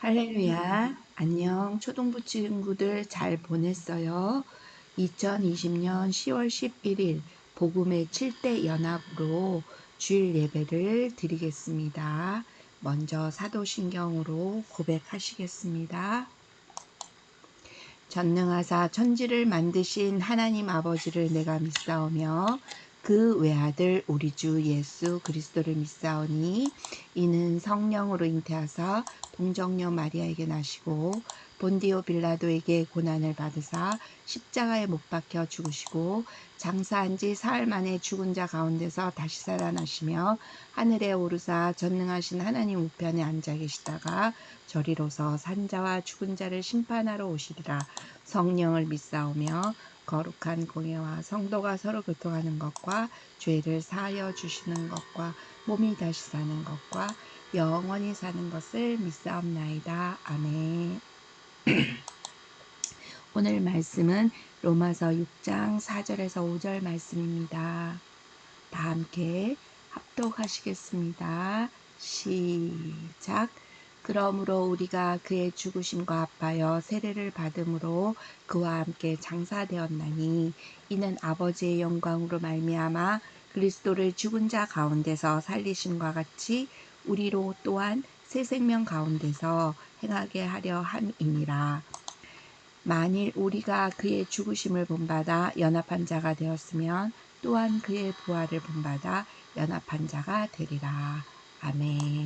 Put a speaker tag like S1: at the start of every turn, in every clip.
S1: 할렐루야. 안녕. 초등부 친구들 잘 보냈어요. 2020년 10월 11일 복음의 7대 연합으로 주일 예배를 드리겠습니다. 먼저 사도신경으로 고백하시겠습니다. 전능하사 천지를 만드신 하나님 아버지를 내가 믿사오며 그 외아들 우리 주 예수 그리스도를 믿사오니 이는 성령으로 잉태하사 동정녀 마리아에게 나시고 본디오 빌라도에게 고난을 받으사 십자가에 못 박혀 죽으시고 장사한 지 사흘 만에 죽은 자 가운데서 다시 살아나시며 하늘에 오르사 전능하신 하나님 우편에 앉아 계시다가 저리로서 산자와 죽은 자를 심판하러 오시리라. 성령을 믿사오며 거룩한 공예와 성도가 서로 교통하는 것과 죄를 사하여 주시는 것과 몸이 다시 사는 것과 영원히 사는 것을 믿사옵나이다. 아멘. 오늘 말씀은 로마서 6장 4절에서 5절 말씀입니다. 다 함께 합독하시겠습니다. 시작. 그러므로 우리가 그의 죽으심과 합하여 세례를 받음으로 그와 함께 장사되었나니 이는 아버지의 영광으로 말미암아 그리스도를 죽은 자 가운데서 살리심과 같이 우리로 또한 새 생명 가운데서 행하게 하려 함이니라. 만일 우리가 그의 죽으심을 본받아 연합한 자가 되었으면 또한 그의 부활을 본받아 연합한 자가 되리라. 아멘.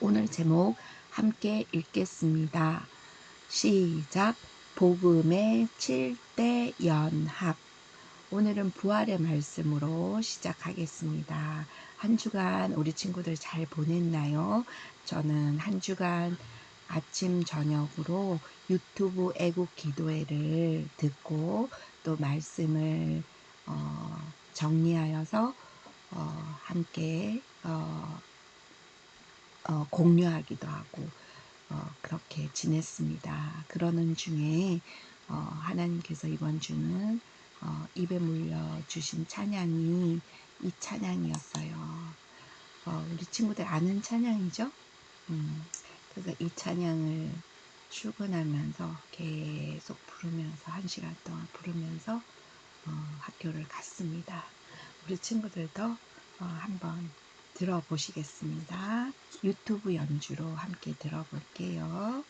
S1: 오늘 제목 함께 읽겠습니다. 시작. 복음의 7대 연합. 오늘은 부활의 말씀으로 시작하겠습니다. 한 주간 우리 친구들 잘 보냈나요? 저는 한 주간 아침 저녁으로 유튜브 애국 기도회를 듣고 또 말씀을 정리하여서 함께 공유하기도 하고 그렇게 지냈습니다. 그러는 중에 하나님께서 이번 주는 입에 물려주신 찬양이 이 찬양이었어요. 우리 친구들 아는 찬양이죠? 그래서 이 찬양을 출근하면서 계속 부르면서 1시간 동안 부르면서 학교를 갔습니다. 우리 친구들도 한번 들어보시겠습니다. 유튜브 연주로 함께 들어볼게요.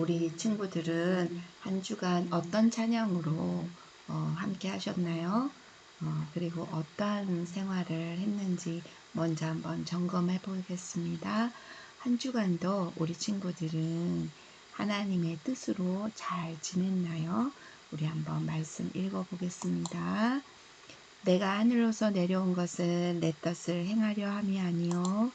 S1: 우리 친구들은 한 주간 어떤 찬양으로 함께 하셨나요? 그리고 어떠한 생활을 했는지 먼저 한번 점검해 보겠습니다. 한 주간도 우리 친구들은 하나님의 뜻으로 잘 지냈나요? 우리 한번 말씀 읽어 보겠습니다. 내가 하늘로서 내려온 것은 내 뜻을 행하려 함이 아니요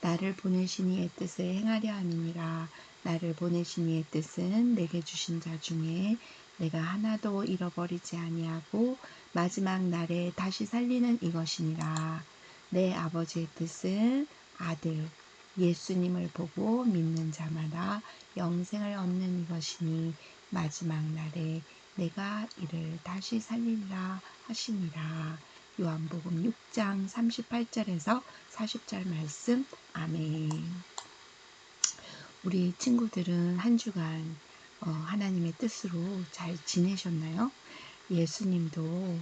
S1: 나를 보내신 이의 뜻을 행하려 함이니라. 나를 보내신 이의 뜻은 내게 주신 자 중에 내가 하나도 잃어버리지 아니하고 마지막 날에 다시 살리는 이것이니라. 내 아버지의 뜻은 아들 예수님을 보고 믿는 자마다 영생을 얻는 이것이니 마지막 날에 내가 이를 다시 살리리라 하시니라. 요한복음 6장 38절에서 40절 말씀. 아멘. 우리 친구들은 한 주간 하나님의 뜻으로 잘 지내셨나요? 예수님도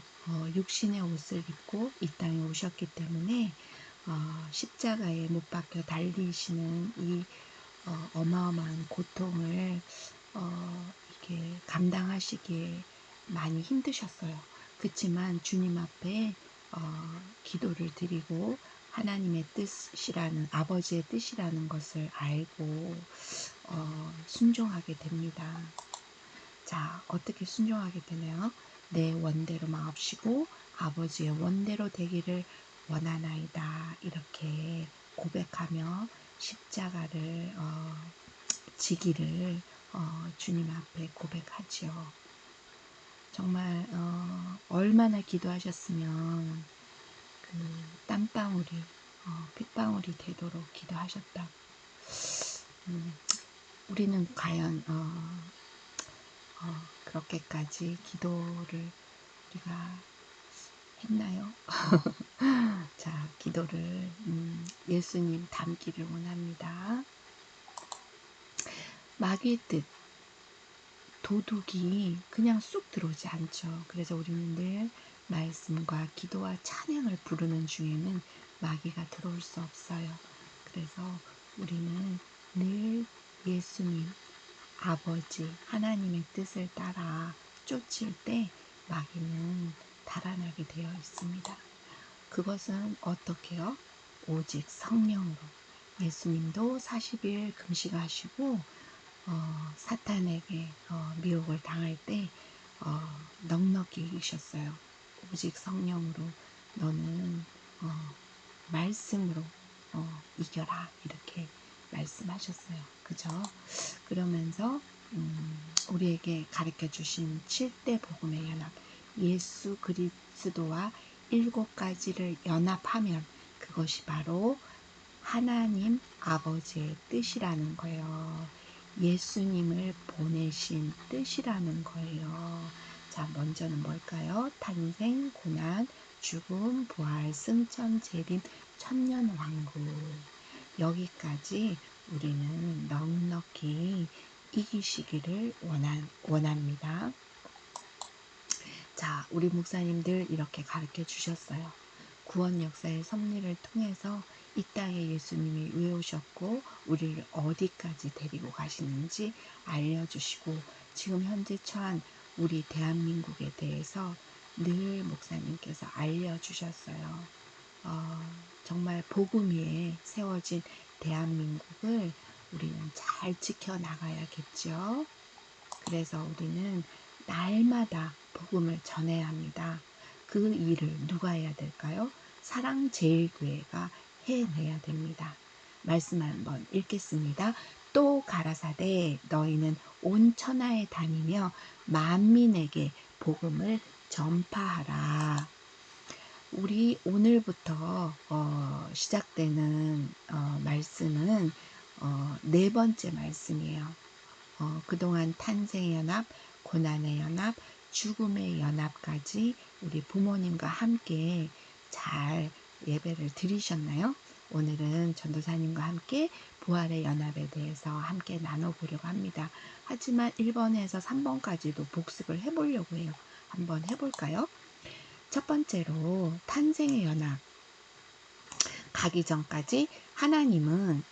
S1: 육신의 옷을 입고 이 땅에 오셨기 때문에 십자가에 못 박혀 달리시는 이 어마어마한 고통을 이렇게 감당하시기에 많이 힘드셨어요. 그렇지만 주님 앞에 기도를 드리고 하나님의 뜻이라는 아버지의 뜻이라는 것을 알고 순종하게 됩니다. 자, 어떻게 순종하게 되나요? 내 원대로 마옵시고 아버지의 원대로 되기를 원하나이다. 이렇게 고백하며 십자가를 지기를 주님 앞에 고백하죠. 정말 얼마나 기도하셨으면 그 땀방울이 핏방울이 되도록 기도하셨다고. 우리는 과연 그렇게까지 기도를 우리가 했나요? 자, 기도를 예수님 닮기를 원합니다. 마귀의 뜻, 도둑이 그냥 쑥 들어오지 않죠. 그래서 우리는 늘 말씀과 기도와 찬양을 부르는 중에는 마귀가 들어올 수 없어요. 그래서 우리는 늘 예수님, 아버지, 하나님의 뜻을 따라 쫓을 때 마귀는 달아나게 되어 있습니다. 그것은 어떻게요? 오직 성령으로. 예수님도 40일 금식하시고 사탄에게 미혹을 당할 때 넉넉히 이기셨어요. 오직 성령으로 너는 말씀으로 이겨라 이렇게 말씀하셨어요. 그죠? 그러면서 우리에게 가르쳐 주신 7대 복음의 연합, 예수 그리스도와 7가지를 연합하면 그것이 바로 하나님 아버지의 뜻이라는 거예요. 예수님을 보내신 뜻이라는 거예요. 자, 먼저는 뭘까요? 탄생, 고난, 죽음, 부활, 승천, 재림, 천년왕국. 여기까지 우리는 넉넉히 이기시기를 원합니다. 자, 우리 목사님들 이렇게 가르쳐 주셨어요. 구원 역사의 섭리를 통해서 이 땅에 예수님이 왜 오셨고 우리를 어디까지 데리고 가시는지 알려주시고 지금 현재 처한 우리 대한민국에 대해서 늘 목사님께서 알려주셨어요. 정말 복음 위에 세워진 대한민국을 우리는 잘 지켜나가야겠죠. 그래서 우리는 날마다 복음을 전해야 합니다. 그 일을 누가 해야 될까요? 사랑제일교회가 해내야 됩니다. 말씀 한번 읽겠습니다. 또 가라사대 너희는 온 천하에 다니며 만민에게 복음을 전파하라. 우리 오늘부터 시작되는 말씀은 네 번째 말씀이에요. 그동안 탄생의 연합, 고난의 연합, 죽음의 연합까지 우리 부모님과 함께 잘 예배를 드리셨나요? 오늘은 전도사님과 함께 부활의 연합에 대해서 함께 나눠보려고 합니다. 하지만 1번에서 3번까지도 복습을 해보려고 해요. 한번 해볼까요? 첫 번째로 탄생의 연합. 가기 전까지 하나님은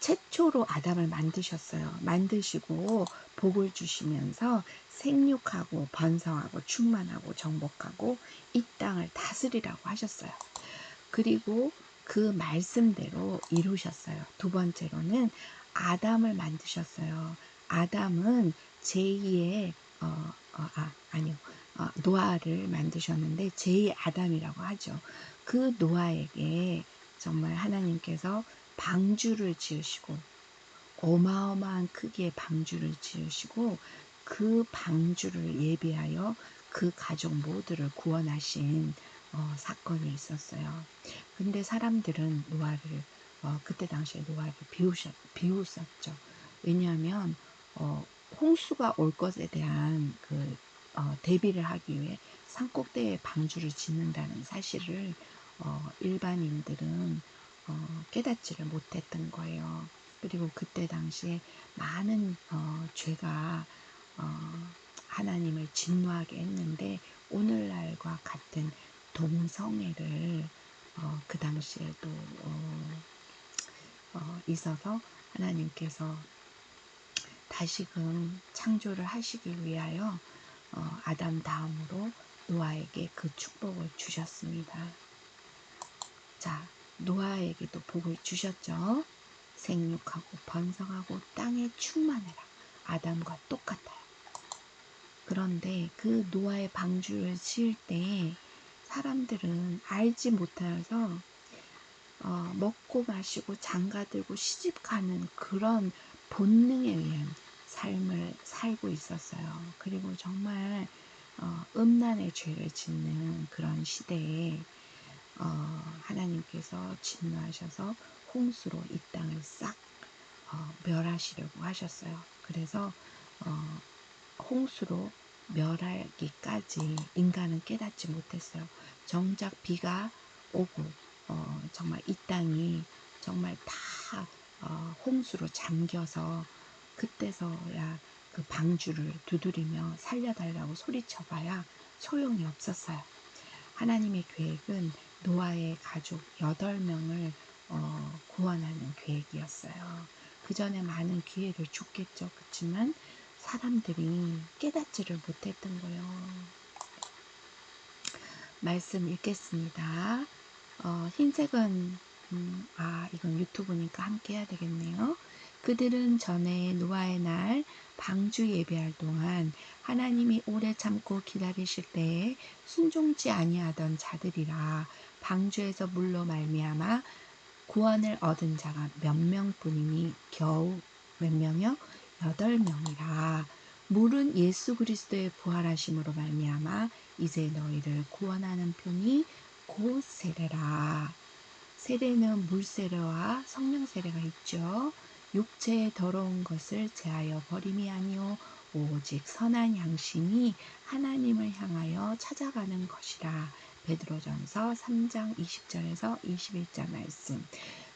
S1: 최초로 아담을 만드셨어요. 만드시고 복을 주시면서 생육하고 번성하고 충만하고 정복하고 이 땅을 다스리라고 하셨어요. 그리고 그 말씀대로 이루셨어요. 두 번째로는 아담을 만드셨어요. 아담은 제2의 아니요. 노아를 만드셨는데 제2의 아담이라고 하죠. 그 노아에게 정말 하나님께서 방주를 지으시고 어마어마한 크기의 방주를 지으시고 그 방주를 예비하여 그 가족 모두를 구원하신 사건이 있었어요. 근데 사람들은 노아를 그때 당시에 노아를 비웃었죠. 왜냐하면 홍수가 올 것에 대한 대비를 하기 위해 산꼭대기에 방주를 짓는다는 사실을 일반인들은 깨닫지를 못했던 거예요. 그리고 그때 당시에 많은 죄가 하나님을 진노하게 했는데 오늘날과 같은 동성애를 그 당시에도 있어서 하나님께서 다시금 창조를 하시기 위하여 아담 다음으로 노아에게 그 축복을 주셨습니다. 자, 노아에게도 복을 주셨죠. 생육하고 번성하고 땅에 충만해라. 아담과 똑같아요. 그런데 그 노아의 방주를 지을 때 사람들은 알지 못하여서 먹고 마시고 장가들고 시집가는 그런 본능에 의한 삶을 살고 있었어요. 그리고 정말 음란의 죄를 짓는 그런 시대에 하나님께서 진노하셔서 홍수로 이 땅을 싹 멸하시려고 하셨어요. 그래서 홍수로 멸하기까지 인간은 깨닫지 못했어요. 정작 비가 오고 정말 이 땅이 정말 다 홍수로 잠겨서 그때서야 그 방주를 두드리며 살려달라고 소리쳐봐야 소용이 없었어요. 하나님의 계획은 노아의 가족 8명을 구원하는 계획이었어요. 그 전에 많은 기회를 줬겠죠. 그렇지만 사람들이 깨닫지를 못했던 거예요. 말씀 읽겠습니다. 흰색은 이건 유튜브니까 함께 해야 되겠네요. 그들은 전에 노아의 날 방주 예배할 동안 하나님이 오래 참고 기다리실 때에 순종치 아니하던 자들이라 방주에서 물로 말미암아 구원을 얻은 자가 몇 명뿐이니 겨우 몇 명이요? 8명이라. 물은 예수 그리스도의 부활하심으로 말미암아 이제 너희를 구원하는 편이 곧 세례라. 세례는 물 세례와 성령 세례가 있죠. 육체의 더러운 것을 제하여 버림이 아니요 오직 선한 양심이 하나님을 향하여 찾아가는 것이라. 베드로전서 3장 20절에서 21절 말씀.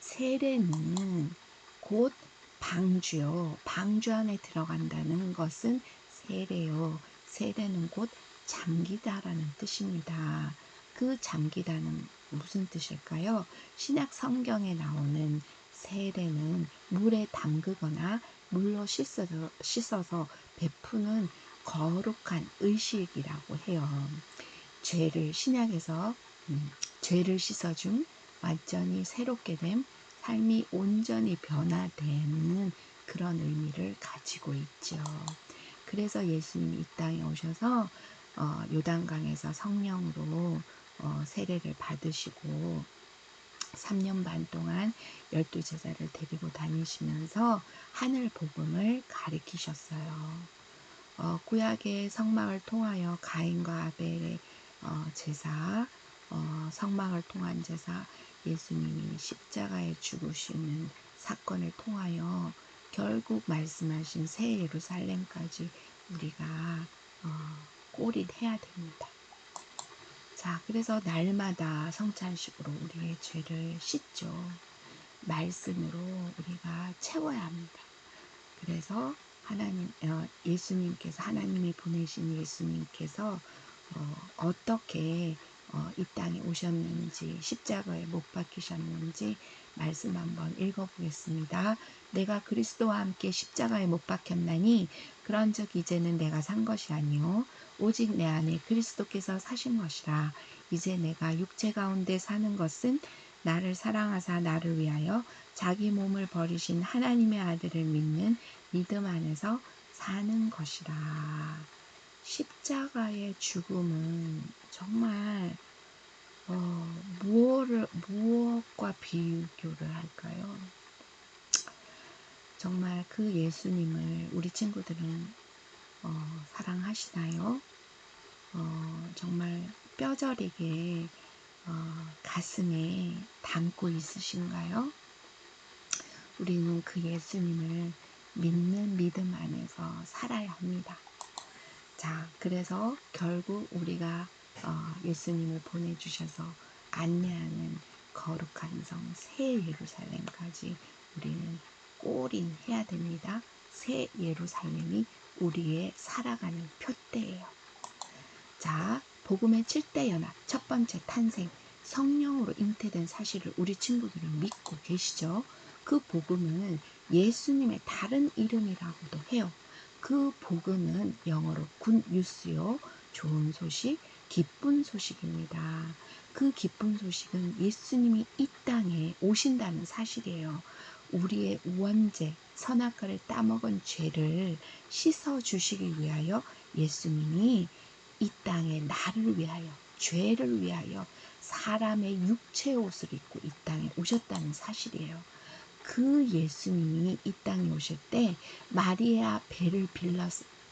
S1: 세례는 곧 방주요. 방주 안에 들어간다는 것은 세례요. 세례는 곧 잠기다라는 뜻입니다. 그 잠기다는 무슨 뜻일까요? 신약 성경에 나오는 세례는 물에 담그거나 물로 씻어서 베푸는 거룩한 의식이라고 해요. 죄를 신약에서 죄를 씻어줌, 완전히 새롭게 됨, 삶이 온전히 변화되는 그런 의미를 가지고 있죠. 그래서 예수님이 이 땅에 오셔서 요단강에서 성령으로 세례를 받으시고 3년 반 동안 12제자를 데리고 다니시면서 하늘 복음을 가르치셨어요. 구약의 성막을 통하여 가인과 아벨의 제사, 성막을 통한 제사, 예수님이 십자가에 죽으시는 사건을 통하여 결국 말씀하신 새 예루살렘까지 우리가 꼬리해야 됩니다. 자, 그래서 날마다 성찬식으로 우리의 죄를 씻죠. 말씀으로 우리가 채워야 합니다. 그래서 예수님께서 하나님이 보내신 예수님께서 어떻게 이 땅에 오셨는지 십자가에 못 박히셨는지 말씀 한번 읽어보겠습니다. 내가 그리스도와 함께 십자가에 못 박혔나니 그런즉 이제는 내가 산 것이 아니요 오직 내 안에 그리스도께서 사신 것이라. 이제 내가 육체 가운데 사는 것은 나를 사랑하사 나를 위하여 자기 몸을 버리신 하나님의 아들을 믿는 믿음 안에서 사는 것이라. 십자가의 죽음은 정말 무엇과 비교를 할까요? 정말 그 예수님을 우리 친구들은 사랑하시나요? 정말 뼈저리게 가슴에 담고 있으신가요? 우리는 그 예수님을 믿는 믿음 안에서 살아야 합니다. 자, 그래서 결국 우리가 예수님을 보내주셔서 안내하는 거룩한 성 새 예루살렘까지 우리는 골인해야 됩니다. 새 예루살렘이 우리의 살아가는 표대예요. 자, 복음의 7대 연합 첫 번째 탄생, 성령으로 잉태된 사실을 우리 친구들은 믿고 계시죠? 그 복음은 예수님의 다른 이름이라고도 해요. 그 복음은 영어로 굿 뉴스요, 좋은 소식, 기쁜 소식입니다. 그 기쁜 소식은 예수님이 이 땅에 오신다는 사실이에요. 우리의 원죄, 선악과를 따먹은 죄를 씻어주시기 위하여 예수님이 이 땅에 나를 위하여, 죄를 위하여 사람의 육체 옷을 입고 이 땅에 오셨다는 사실이에요. 그 예수님이 이 땅에 오실 때 마리아 배를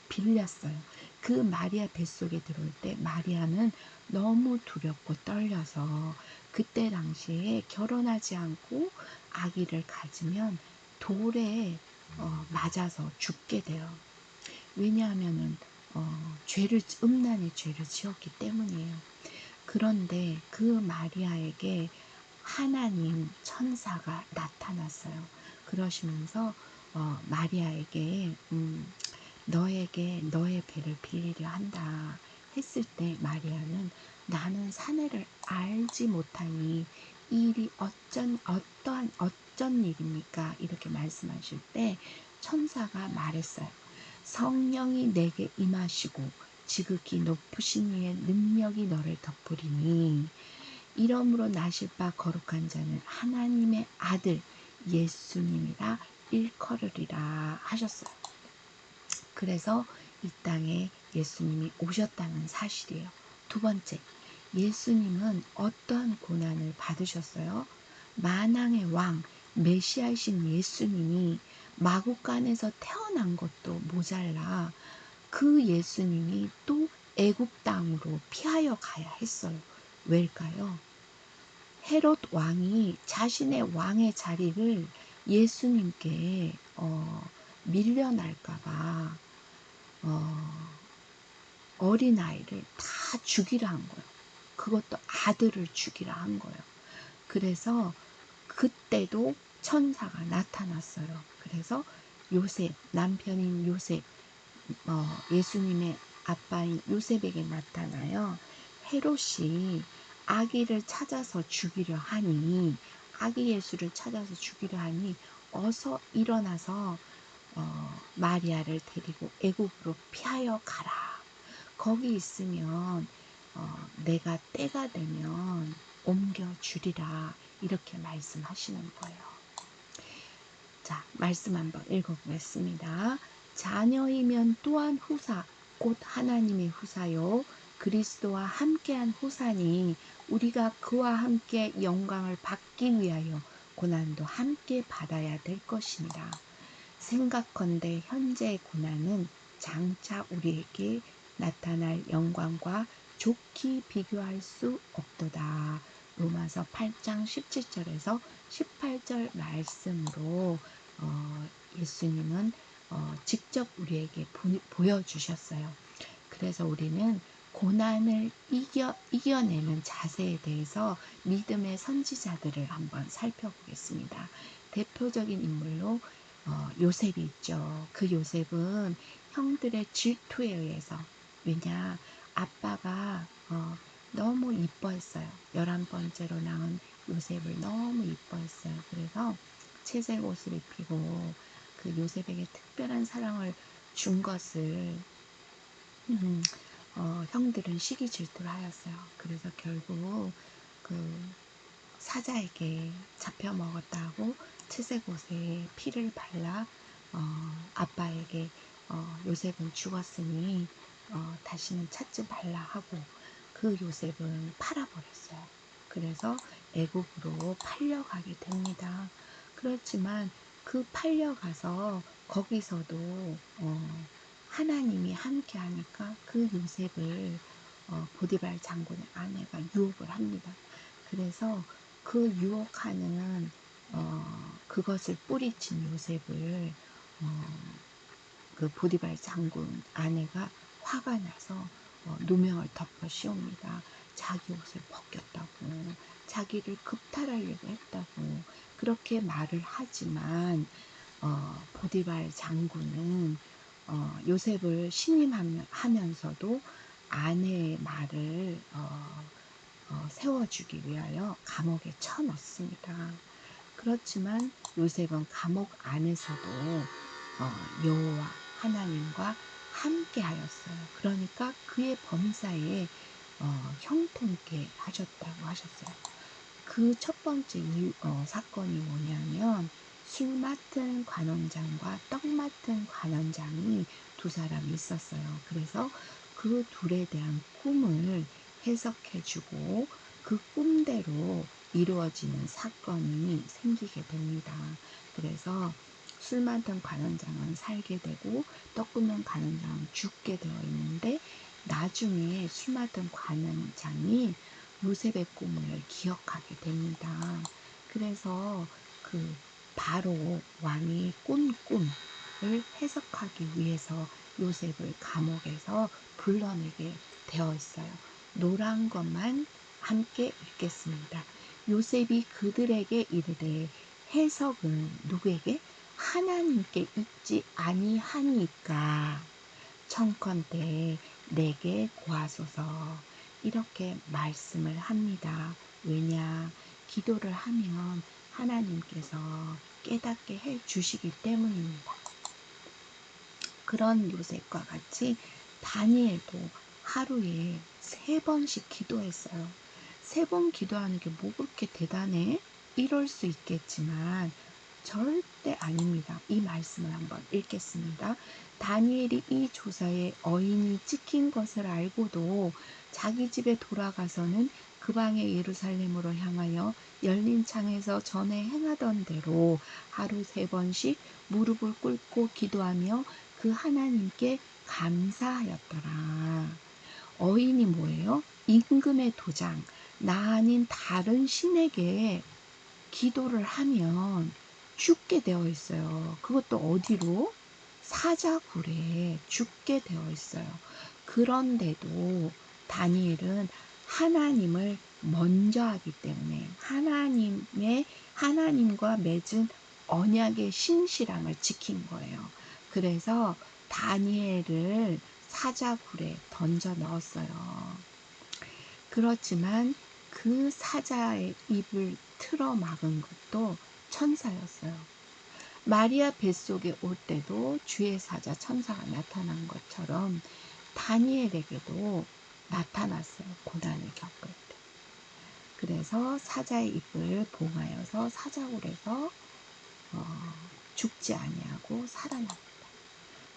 S1: 빌렸어요. 그 마리아 뱃속에 들어올 때 마리아는 너무 두렵고 떨려서 그때 당시에 결혼하지 않고 아기를 가지면 돌에 맞아서 죽게 돼요. 왜냐하면은 음란의 죄를 지었기 때문이에요. 그런데 그 마리아에게 하나님 천사가 나타났어요. 그러시면서 마리아에게 너에게 너의 배를 빌리려 한다 했을 때 마리아는 나는 사내를 알지 못하니 이 일이 어쩐 일입니까? 이렇게 말씀하실 때 천사가 말했어요. 성령이 내게 임하시고 지극히 높으신 이의 능력이 너를 덮으리니 이러므로 나실 바 거룩한 자는 하나님의 아들 예수님이라 일컬으리라 하셨어요. 그래서 이 땅에 예수님이 오셨다는 사실이에요. 두 번째, 예수님은 어떠한 고난을 받으셨어요? 만왕의 왕, 메시아이신 예수님이 마구간에서 태어난 것도 모자라 그 예수님이 또 애굽 땅으로 피하여 가야 했어요. 왜일까요? 헤롯 왕이 자신의 왕의 자리를 예수님께 밀려날까봐 어린아이를 다 죽이라 한 거예요. 그것도 아들을 죽이라 한 거예요. 그래서 그때도 천사가 나타났어요. 그래서 요셉, 남편인 요셉, 예수님의 아빠인 요셉에게 나타나요. 헤롯이 아기를 찾아서 죽이려 하니, 아기 예수를 찾아서 죽이려 하니 어서 일어나서 마리아를 데리고 애굽으로 피하여 가라. 거기 있으면 내가 때가 되면 옮겨주리라. 이렇게 말씀하시는 거예요. 자, 말씀 한번 읽어보겠습니다. 자녀이면 또한 후사, 곧 하나님의 후사요. 그리스도와 함께한 후사니 우리가 그와 함께 영광을 받기 위하여 고난도 함께 받아야 될 것입니다. 생각컨대 현재의 고난은 장차 우리에게 나타날 영광과 좋게 비교할 수 없도다. 로마서 8장 17절에서 18절 말씀으로 예수님은 직접 우리에게 보여주셨어요. 그래서 우리는 고난을 이겨내는 자세에 대해서 믿음의 선지자들을 한번 살펴보겠습니다. 대표적인 인물로 요셉이 있죠. 그 요셉은 형들의 질투에 의해서, 왜냐 아빠가 너무 이뻐했어요. 11번째로 낳은 요셉을 너무 이뻐했어요. 그래서 채색 옷을 입히고 그 요셉에게 특별한 사랑을 준 것을 형들은 시기 질투를 하였어요. 그래서 결국 그 사자에게 잡혀 먹었다고 채색 옷에 피를 발라 아빠에게 요셉은 죽었으니 다시는 찾지 말라 하고 그 요셉은 팔아버렸어요. 그래서 애국으로 팔려가게 됩니다. 그렇지만 그 팔려가서 거기서도 하나님이 함께 하니까 그 요셉을 보디발 장군의 아내가 유혹을 합니다. 그래서 그 유혹하는 그것을 뿌리친 요셉을 그 보디발 장군 아내가 화가 나서 누명을 덮어 씌웁니다. 자기 옷을 벗겼다고, 자기를 급탈하려고 했다고 그렇게 말을 하지만 보디발 장군은 요셉을 신임하면서도 아내의 말을 세워주기 위하여 감옥에 쳐넣습니다. 그렇지만 요셉은 감옥 안에서도 여호와 하나님과 함께 하였어요. 그러니까 그의 범사에 형통케 하셨다고 하셨어요. 그 첫 번째 사건이 뭐냐면 술 맡은 관원장과 떡 맡은 관원장이 두 사람이 있었어요. 그래서 그 둘에 대한 꿈을 해석해주고 그 꿈대로 이루어지는 사건이 생기게 됩니다. 그래서 술 맡은 관원장은 살게 되고 떡 굽는 관원장은 죽게 되어 있는데 나중에 술 맡은 관원장이 요셉의 꿈을 기억하게 됩니다. 그래서 그 바로 왕이 꾼 꿈을 해석하기 위해서 요셉을 감옥에서 불러내게 되어 있어요. 노란 것만 함께 읽겠습니다. 요셉이 그들에게 이르되 해석은 누구에게? 하나님께 있지 아니하니까 청컨대 내게 구하소서 이렇게 말씀을 합니다. 왜냐? 기도를 하면 하나님께서 깨닫게 해 주시기 때문입니다. 그런 요셉과 같이 다니엘도 하루에 3번씩 기도했어요. 3번 기도하는 게 뭐 그렇게 대단해? 이럴 수 있겠지만 절대 아닙니다. 이 말씀을 한번 읽겠습니다. 다니엘이 이 조사에 어인이 찍힌 것을 알고도 자기 집에 돌아가서는 그 방에 예루살렘으로 향하여 열린 창에서 전에 행하던 대로 하루 3번씩 무릎을 꿇고 기도하며 그 하나님께 감사하였더라. 어인이 뭐예요? 임금의 도장, 나 아닌 다른 신에게 기도를 하면 죽게 되어 있어요. 그것도 어디로? 사자굴에 죽게 되어 있어요. 그런데도 다니엘은 하나님을 먼저 하기 때문에 하나님과 맺은 언약의 신실함을 지킨 거예요. 그래서 다니엘을 사자굴에 던져 넣었어요. 그렇지만 그 사자의 입을 틀어 막은 것도 천사였어요. 마리아 뱃속에 올 때도 주의 사자 천사가 나타난 것처럼 다니엘에게도 나타났어요. 고난을 겪을 때. 그래서 사자의 입을 봉하여서 사자굴에서 죽지 아니하고 살아납니다.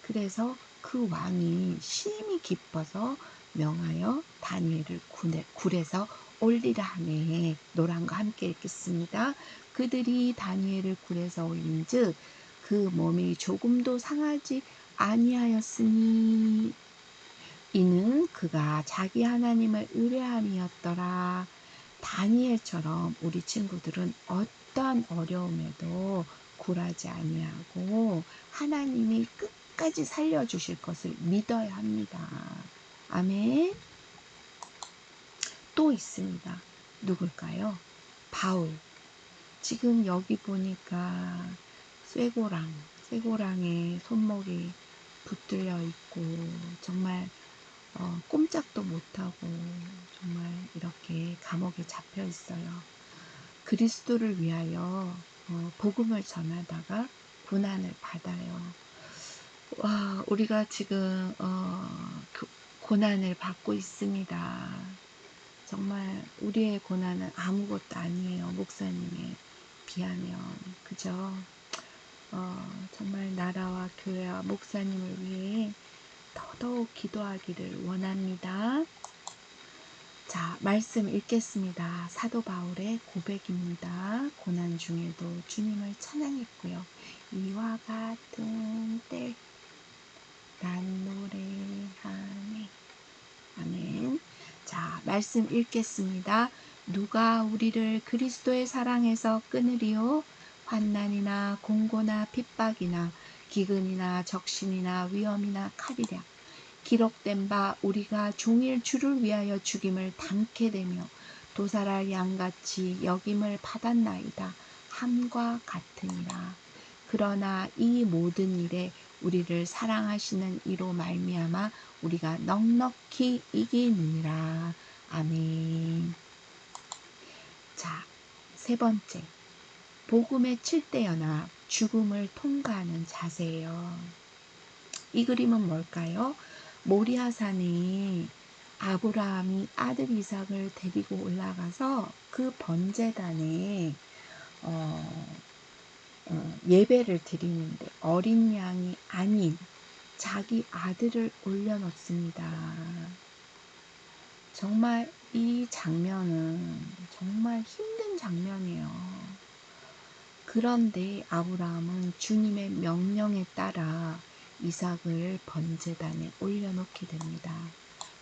S1: 그래서 그 왕이 심히 기뻐서 명하여 다니엘을 굴에서 올리라 하매 노란과 함께 읽겠습니다. 그들이 다니엘을 굴에서 올린즉 그 몸이 조금도 상하지 아니하였으니 이는 그가 자기 하나님을 의뢰함이었더라. 다니엘처럼 우리 친구들은 어떠한 어려움에도 굴하지 아니하고 하나님이 끝까지 살려주실 것을 믿어야 합니다. 아멘. 또 있습니다. 누굴까요? 바울. 지금 여기 보니까 쇠고랑에 손목이 붙들려 있고 정말 꼼짝도 못하고 정말 이렇게 감옥에 잡혀 있어요. 그리스도를 위하여 복음을 전하다가 고난을 받아요. 와, 우리가 지금 고난을 받고 있습니다. 정말 우리의 고난은 아무것도 아니에요. 목사님에 비하면. 그죠? 정말 나라와 교회와 목사님을 위해 더더욱 기도하기를 원합니다. 자, 말씀 읽겠습니다. 사도 바울의 고백입니다. 고난 중에도 주님을 찬양했고요. 이와 같은 때 난 노래하네. 아멘. 자, 말씀 읽겠습니다. 누가 우리를 그리스도의 사랑에서 끊으리요? 환난이나 공고나 핍박이나 기근이나 적신이나 위험이나 칼이랴. 기록된 바 우리가 종일 주를 위하여 죽임을 당케 되며 도살할 양같이 여김을 받았나이다. 함과 같으니라. 그러나 이 모든 일에 우리를 사랑하시는 이로 말미암아 우리가 넉넉히 이기느니라. 아멘. 자, 세 번째. 복음의 7대 연합, 죽음을 통과하는 자세예요. 이 그림은 뭘까요? 모리아산에 아브라함이 아들 이삭을 데리고 올라가서 그 번제단에 예배를 드리는데 어린 양이 아닌 자기 아들을 올려놓습니다. 정말 이 장면은 정말 힘든 장면이에요. 그런데 아브라함은 주님의 명령에 따라 이삭을 번제단에 올려놓게 됩니다.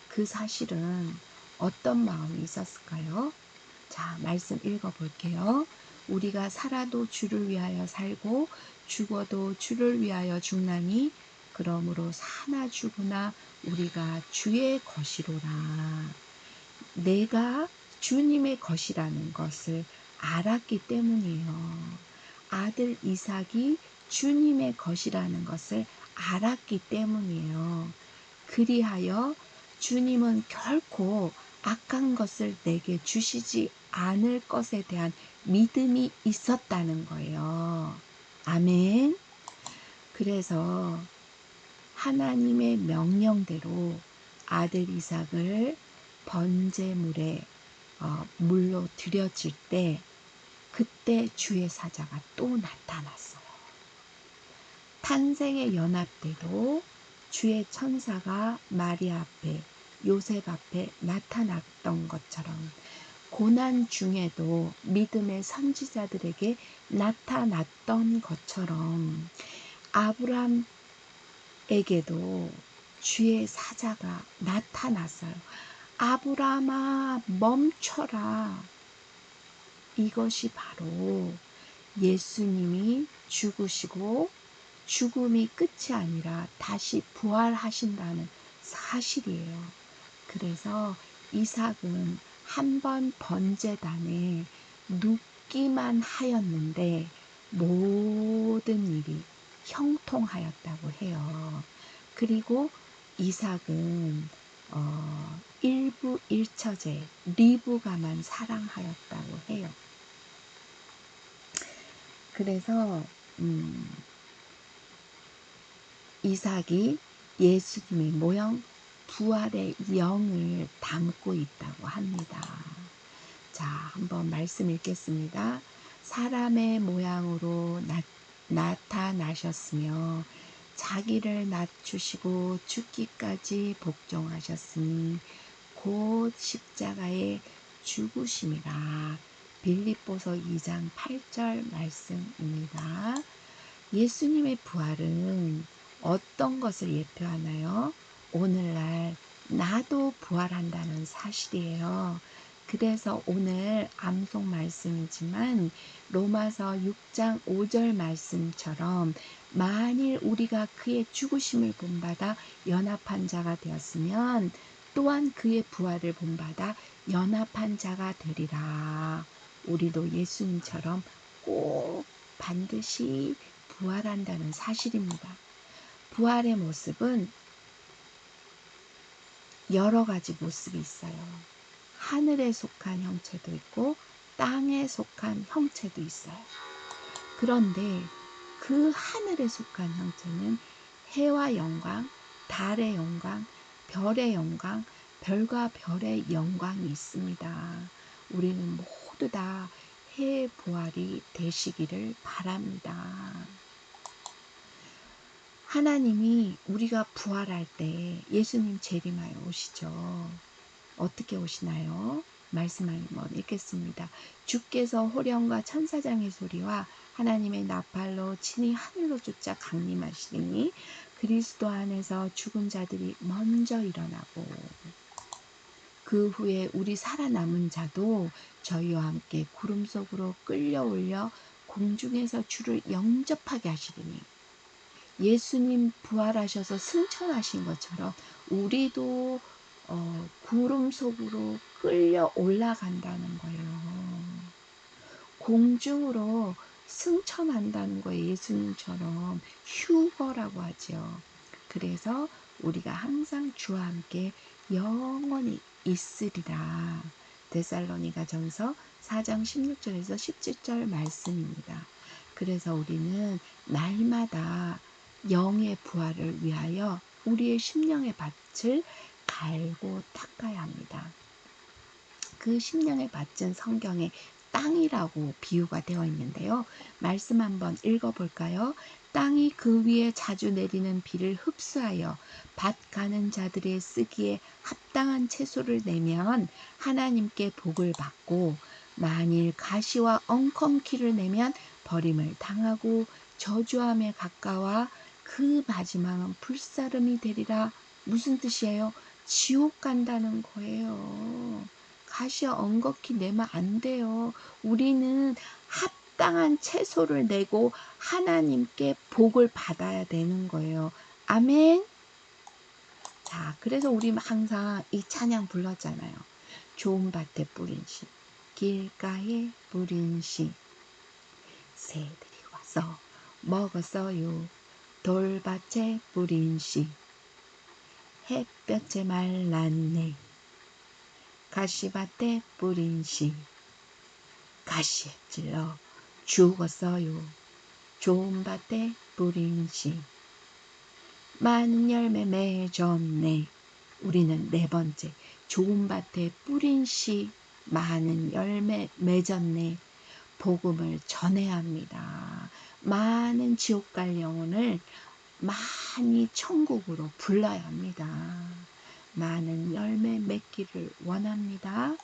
S1: 그 사실은 어떤 마음이 있었을까요? 자, 말씀 읽어볼게요. 우리가 살아도 주를 위하여 살고 죽어도 주를 위하여 죽나니 그러므로 사나 죽으나 우리가 주의 것이로라. 내가 주님의 것이라는 것을 알았기 때문이에요. 아들 이삭이 주님의 것이라는 것을 알았기 때문이에요. 그리하여 주님은 결코 악한 것을 내게 주시지 않을 것에 대한 믿음이 있었다는 거예요. 아멘. 그래서 하나님의 명령대로 아들 이삭을 번제물에 물로 드려질 때 그때 주의 사자가 또 나타났어요. 탄생의 연합 때도 주의 천사가 마리아 앞에 요셉 앞에 나타났던 것처럼 고난 중에도 믿음의 선지자들에게 나타났던 것처럼 아브라함에게도 주의 사자가 나타났어요. 아브라함아 멈춰라. 이것이 바로 예수님이 죽으시고 죽음이 끝이 아니라 다시 부활하신다는 사실이에요. 그래서 이삭은 한 번 번제단에 눕기만 하였는데 모든 일이 형통하였다고 해요. 그리고 이삭은 일부 일처제 리브가만 사랑하였다고 해요. 그래서 이삭이 예수님의 모형 부활의 영을 담고 있다고 합니다. 자, 한번 말씀 읽겠습니다. 사람의 모양으로 나타나셨으며 자기를 낮추시고 죽기까지 복종하셨으니 곧 십자가에 죽으심이라. 빌립보서 2장 8절 말씀입니다. 예수님의 부활은 어떤 것을 예표하나요? 오늘날 나도 부활한다는 사실이에요. 그래서 오늘 암송 말씀이지만 로마서 6장 5절 말씀처럼 만일 우리가 그의 죽으심을 본받아 연합한 자가 되었으면 또한 그의 부활을 본받아 연합한 자가 되리라. 우리도 예수님처럼 꼭 반드시 부활한다는 사실입니다. 부활의 모습은 여러 가지 모습이 있어요. 하늘에 속한 형체도 있고 땅에 속한 형체도 있어요. 그런데 그 하늘에 속한 형체는 해와 영광, 달의 영광, 별의 영광, 별과 별의 영광이 있습니다. 우리는 모두 다 해의 부활이 되시기를 바랍니다. 하나님이 우리가 부활할 때 예수님 재림하여 오시죠. 어떻게 오시나요? 말씀 한번 읽겠습니다. 주께서 호령과 천사장의 소리와 하나님의 나팔로 친히 하늘로 쫓아 강림하시니 그리스도 안에서 죽은 자들이 먼저 일어나고 그 후에 우리 살아남은 자도 저희와 함께 구름 속으로 끌려올려 공중에서 주를 영접하게 하시리니 예수님 부활하셔서 승천하신 것처럼 우리도 구름 속으로 끌려 올라간다는 거예요. 공중으로 승천한다는 거예요. 예수님처럼 휴거라고 하죠. 그래서 우리가 항상 주와 함께 영원히 있으리라. 데살로니가전서 4장 16절에서 17절 말씀입니다. 그래서 우리는 날마다 영의 부활을 위하여 우리의 심령의 밭을 갈고 닦아야 합니다. 그 심령의 밭은 성경에 땅이라고 비유가 되어 있는데요. 말씀 한번 읽어볼까요? 땅이 그 위에 자주 내리는 비를 흡수하여 밭 가는 자들의 쓰기에 합당한 채소를 내면 하나님께 복을 받고 만일 가시와 엉겅퀴를 내면 버림을 당하고 저주함에 가까워 그 마지막은 불사름이 되리라. 무슨 뜻이에요? 지옥 간다는 거예요. 가시와 엉겅퀴 내면 안 돼요. 우리는 합당한 채소를 내고 하나님께 복을 받아야 되는 거예요. 아멘. 자, 그래서 우리 항상 이 찬양 불렀잖아요. 좋은 밭에 뿌린 씨, 길가에 뿌린 씨, 새들이 와서 먹었어요. 돌밭에 뿌린 씨, 햇볕에 말랐네. 가시밭에 뿌린 씨, 가시에 찔러 죽었어요. 좋은 밭에 뿌린 씨, 많은 열매 맺었네. 우리는 네 번째, 좋은 밭에 뿌린 씨, 많은 열매 맺었네. 복음을 전해야 합니다. 많은 지옥 갈 영혼을 많이 천국으로 불러야 합니다. 많은 열매 맺기를 원합니다.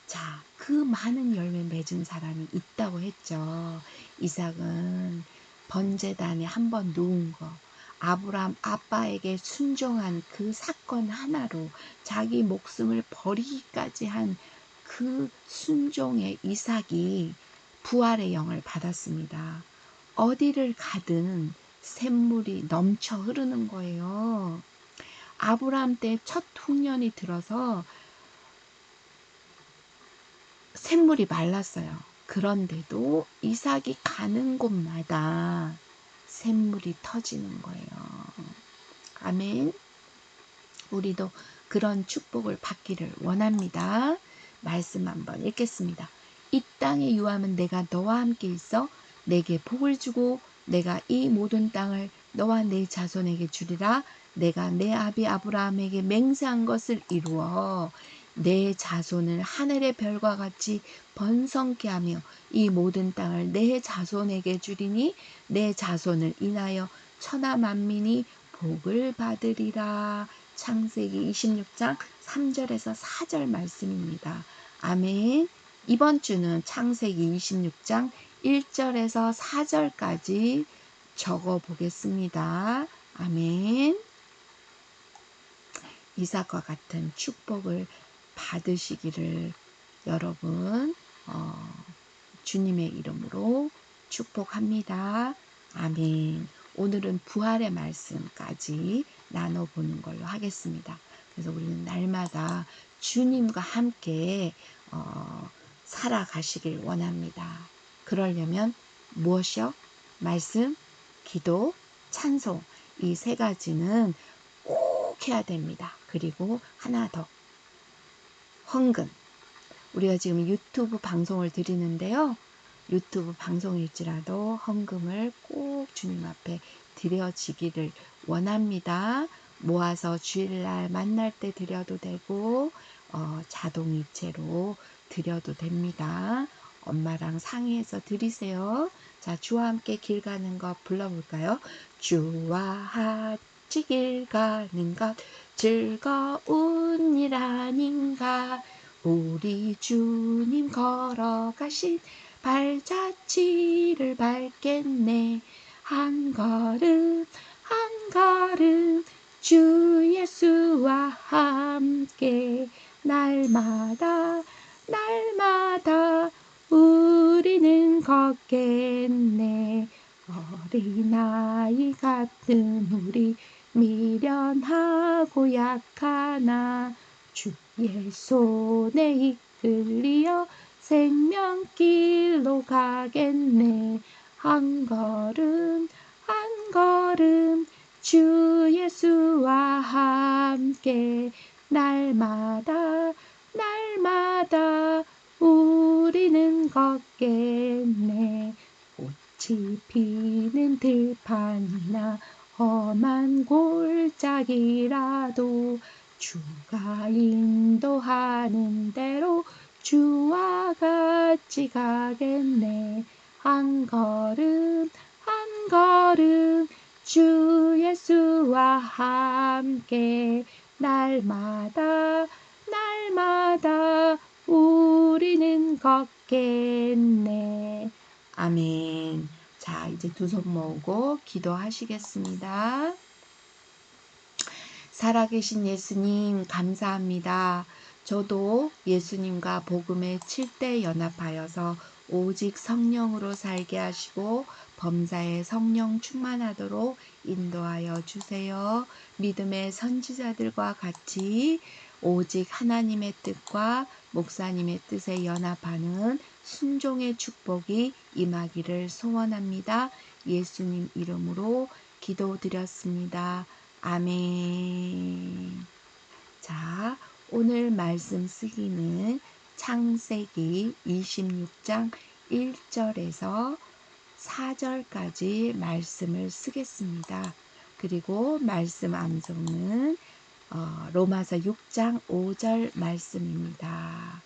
S1: 자, 그 많은 열매 맺은 사람이 있다고 했죠. 이삭은 번제단에 한번 누운 거, 아브라함 아빠에게 순종한 그 사건 하나로 자기 목숨을 버리기까지 한 그 순종의 이삭이 부활의 영을 받았습니다. 어디를 가든 샘물이 넘쳐 흐르는 거예요. 아브라함 때 첫 흉년이 들어서 샘물이 말랐어요. 그런데도 이삭이 가는 곳마다 샘물이 터지는 거예요. 아멘. 우리도 그런 축복을 받기를 원합니다. 말씀 한번 읽겠습니다. 이 땅의 유함은 내가 너와 함께 있어 내게 복을 주고 내가 이 모든 땅을 너와 내 자손에게 주리라. 내가 내 아비 아브라함에게 맹세한 것을 이루어 내 자손을 하늘의 별과 같이 번성케 하며 이 모든 땅을 내 자손에게 주리니 내 자손을 인하여 천하 만민이 복을 받으리라. 창세기 26장 3절에서 4절 말씀입니다. 아멘. 이번 주는 창세기 26장 1절에서 4절까지 적어 보겠습니다. 아멘. 이삭과 같은 축복을 받으시기를 여러분 주님의 이름으로 축복합니다. 아멘. 오늘은 부활의 말씀까지 나눠보는 걸로 하겠습니다. 그래서 우리는 날마다 주님과 함께 살아가시길 원합니다. 그러려면 무엇이요? 말씀, 기도, 찬송 이 세 가지는 꼭 해야 됩니다. 그리고 하나 더 헌금. 우리가 지금 유튜브 방송을 드리는데요. 유튜브 방송일지라도 헌금을 꼭 주님 앞에 드려지기를 원합니다. 모아서 주일날 만날 때 드려도 되고 자동이체로 드려도 됩니다. 엄마랑 상의해서 드리세요. 자, 주와 함께 길 가는 것 불러볼까요? 주와 같이 길 가는 것 즐거운 일 아닌가. 우리 주님 걸어가신 발자취를 밟겠네. 한 걸음 한 걸음 주 예수와 함께 날마다 날마다 우리는 걷겠네. 어린아이 같은 우리 미련하고 약하나 주의 손에 이끌려 생명길로 가겠네. 한 걸음 한 걸음 주 예수와 함께 날마다 날마다 우리는 걷겠네. 꽃이 피는 들판이나 험한 골짜기라도 주가 인도하는 대로 주와 같이 가겠네. 한 걸음 한 걸음 주 예수와 함께 날마다 날마다 우리는 걷겠네. 아멘. 자, 이제 두 손 모으고 기도하시겠습니다. 살아계신 예수님 감사합니다. 저도 예수님과 복음의 7대 연합하여서 오직 성령으로 살게 하시고 범사에 성령 충만하도록 인도하여 주세요. 믿음의 선지자들과 같이 오직 하나님의 뜻과 목사님의 뜻에 연합하는 순종의 축복이 임하기를 소원합니다. 예수님 이름으로 기도드렸습니다. 아멘. 자, 오늘 말씀 쓰기는 창세기 26장 1절에서 4절까지 말씀을 쓰겠습니다. 그리고 말씀 암송은 로마서 6장 5절 말씀입니다.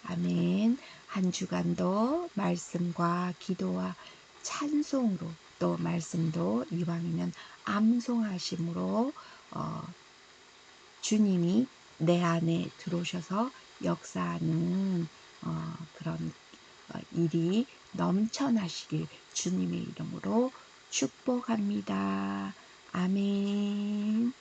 S1: 아멘. 한 주간도 말씀과 기도와 찬송으로 또 말씀도 이왕이면 암송하심으로 주님이 내 안에 들어오셔서 역사하는 그런 일이 넘쳐나시길 주님의 이름으로 축복합니다. 아멘.